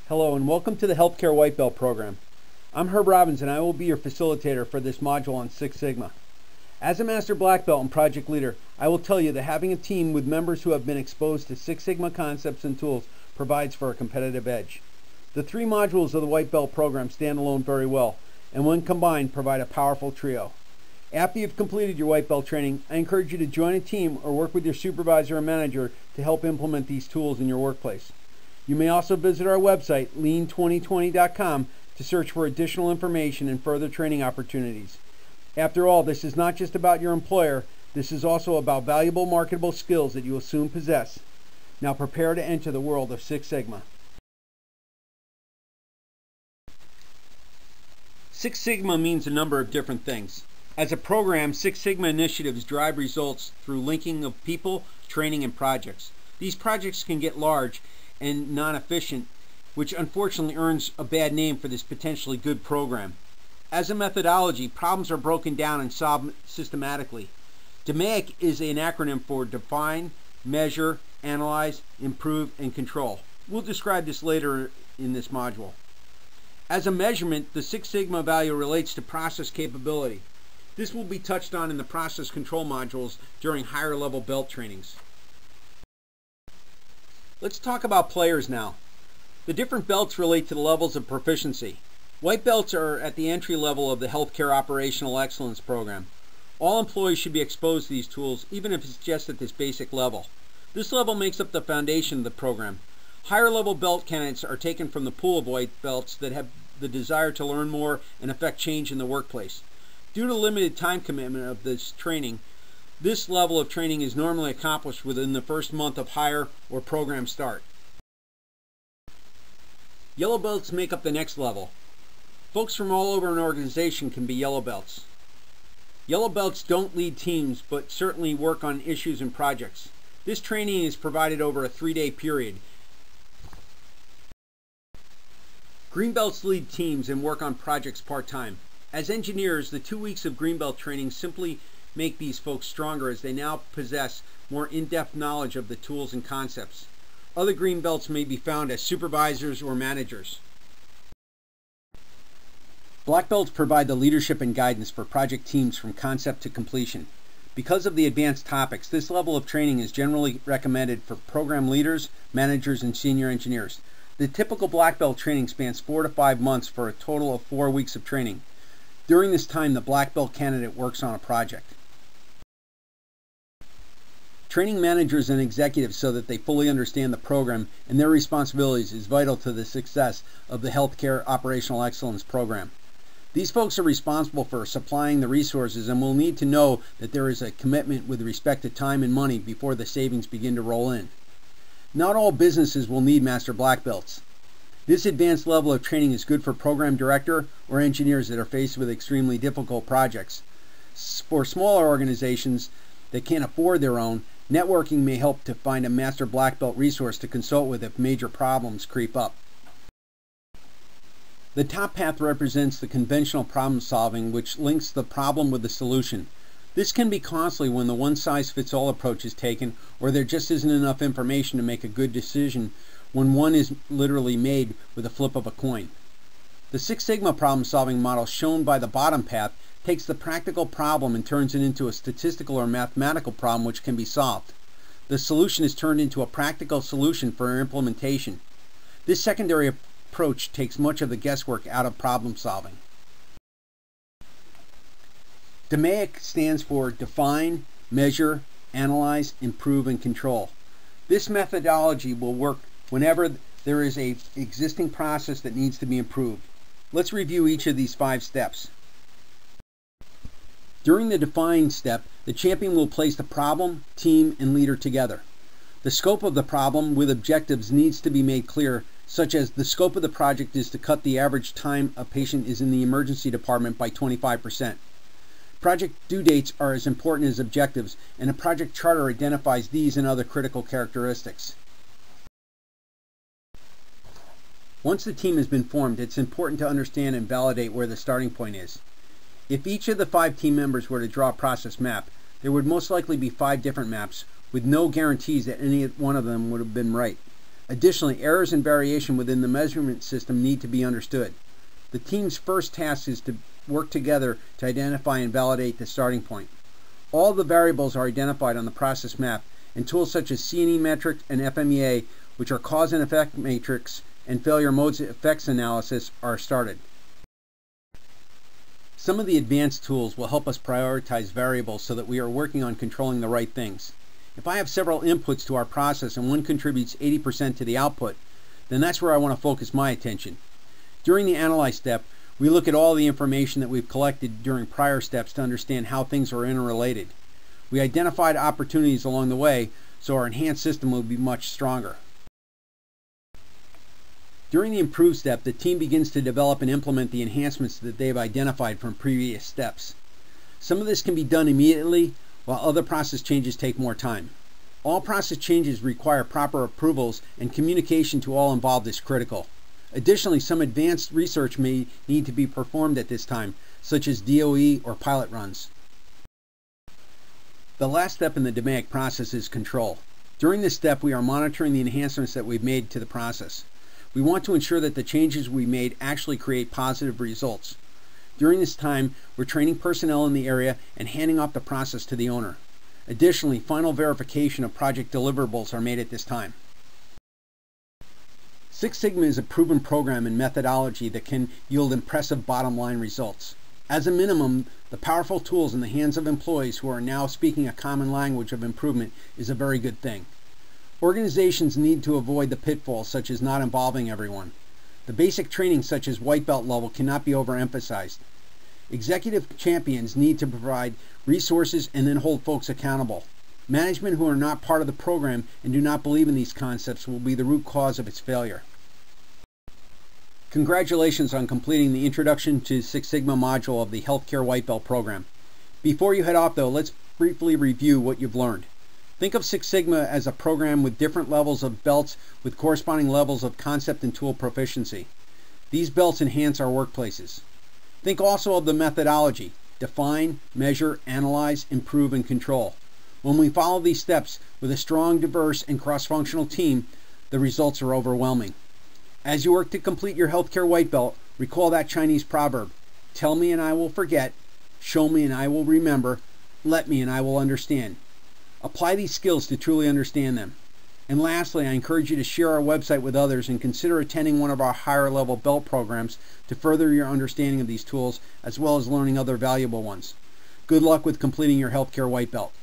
Hello and welcome to the Healthcare White Belt program. I'm Herb Robbins and I will be your facilitator for this module on Six Sigma. As a Master Black Belt and Project Leader, I will tell you that having a team with members who have been exposed to Six Sigma concepts and tools provides for a competitive edge. The three modules of the White Belt program stand alone very well, and when combined provide a powerful trio. After you've completed your White Belt training, I encourage you to join a team or work with your supervisor or manager to help implement these tools in your workplace. You may also visit our website, lean2020.com, to search for additional information and further training opportunities. After all, this is not just about your employer, this is also about valuable marketable skills that you will soon possess. Now prepare to enter the world of Six Sigma. Six Sigma means a number of different things. As a program, Six Sigma initiatives drive results through linking of people, training, and projects. These projects can get large and non-efficient, which unfortunately earns a bad name for this potentially good program. As a methodology, problems are broken down and solved systematically. DMAIC is an acronym for Define, Measure, Analyze, Improve, and Control. We'll describe this later in this module. As a measurement, the Six Sigma value relates to process capability. This will be touched on in the process control modules during higher level belt trainings. Let's talk about players now. The different belts relate to the levels of proficiency. White belts are at the entry level of the Healthcare Operational Excellence program. All employees should be exposed to these tools, even if it's just at this basic level. This level makes up the foundation of the program. Higher level belt candidates are taken from the pool of white belts that have the desire to learn more and affect change in the workplace. Due to limited time commitment of this training, this level of training is normally accomplished within the first month of hire or program start. Yellow belts make up the next level. Folks from all over an organization can be yellow belts. Yellow belts don't lead teams, but certainly work on issues and projects. This training is provided over a 3-day period. Green belts lead teams and work on projects part-time. As engineers, the 2 weeks of green belt training simply make these folks stronger as they now possess more in-depth knowledge of the tools and concepts. Other green belts may be found as supervisors or managers. Black belts provide the leadership and guidance for project teams from concept to completion. Because of the advanced topics, this level of training is generally recommended for program leaders, managers, and senior engineers. The typical black belt training spans 4 to 5 months for a total of 4 weeks of training. During this time, the black belt candidate works on a project. Training managers and executives so that they fully understand the program and their responsibilities is vital to the success of the Healthcare Operational Excellence program. These folks are responsible for supplying the resources and will need to know that there is a commitment with respect to time and money before the savings begin to roll in. Not all businesses will need Master Black Belts. This advanced level of training is good for program director or engineers that are faced with extremely difficult projects. For smaller organizations that can't afford their own, networking may help to find a Master Black Belt resource to consult with if major problems creep up. The top path represents the conventional problem solving, which links the problem with the solution. This can be costly when the one-size-fits-all approach is taken, or there just isn't enough information to make a good decision when one is literally made with a flip of a coin. The Six Sigma problem solving model shown by the bottom path takes the practical problem and turns it into a statistical or mathematical problem which can be solved. The solution is turned into a practical solution for implementation. This secondary approach takes much of the guesswork out of problem solving. DMAIC stands for Define, Measure, Analyze, Improve, and Control. This methodology will work whenever there is an existing process that needs to be improved. Let's review each of these 5 steps. During the define step, the champion will place the problem, team, and leader together. The scope of the problem with objectives needs to be made clear, such as the scope of the project is to cut the average time a patient is in the emergency department by 25%. Project due dates are as important as objectives, and a project charter identifies these and other critical characteristics. Once the team has been formed, it's important to understand and validate where the starting point is. If each of the 5 team members were to draw a process map, there would most likely be 5 different maps with no guarantees that any one of them would have been right. Additionally, errors and variation within the measurement system need to be understood. The team's first task is to work together to identify and validate the starting point. All the variables are identified on the process map, and tools such as C&E metric and FMEA, which are cause and effect matrix, and failure modes effects analysis, are started. Some of the advanced tools will help us prioritize variables so that we are working on controlling the right things. If I have several inputs to our process and one contributes 80% to the output, then that's where I want to focus my attention. During the analyze step, we look at all the information that we've collected during prior steps to understand how things are interrelated. We identified opportunities along the way, so our enhanced system will be much stronger. During the improve step, the team begins to develop and implement the enhancements that they've identified from previous steps. Some of this can be done immediately, while other process changes take more time. All process changes require proper approvals, and communication to all involved is critical. Additionally, some advanced research may need to be performed at this time, such as DOE or pilot runs. The last step in the DMAIC process is control. During this step, we are monitoring the enhancements that we've made to the process. We want to ensure that the changes we made actually create positive results. During this time, we're training personnel in the area and handing off the process to the owner. Additionally, final verification of project deliverables are made at this time. Six Sigma is a proven program and methodology that can yield impressive bottom line results. As a minimum, the powerful tools in the hands of employees who are now speaking a common language of improvement is a very good thing. Organizations need to avoid the pitfalls such as not involving everyone. The basic training such as white belt level cannot be overemphasized. Executive champions need to provide resources and then hold folks accountable. Management who are not part of the program and do not believe in these concepts will be the root cause of its failure. Congratulations on completing the Introduction to Six Sigma module of the Healthcare White Belt program. Before you head off though, let's briefly review what you've learned. Think of Six Sigma as a program with different levels of belts with corresponding levels of concept and tool proficiency. These belts enhance our workplaces. Think also of the methodology: define, measure, analyze, improve, and control. When we follow these steps with a strong, diverse, and cross-functional team, the results are overwhelming. As you work to complete your healthcare white belt, recall that Chinese proverb: tell me and I will forget, show me and I will remember, let me and I will understand. Apply these skills to truly understand them. And lastly, I encourage you to share our website with others and consider attending one of our higher level belt programs to further your understanding of these tools as well as learning other valuable ones. Good luck with completing your healthcare white belt.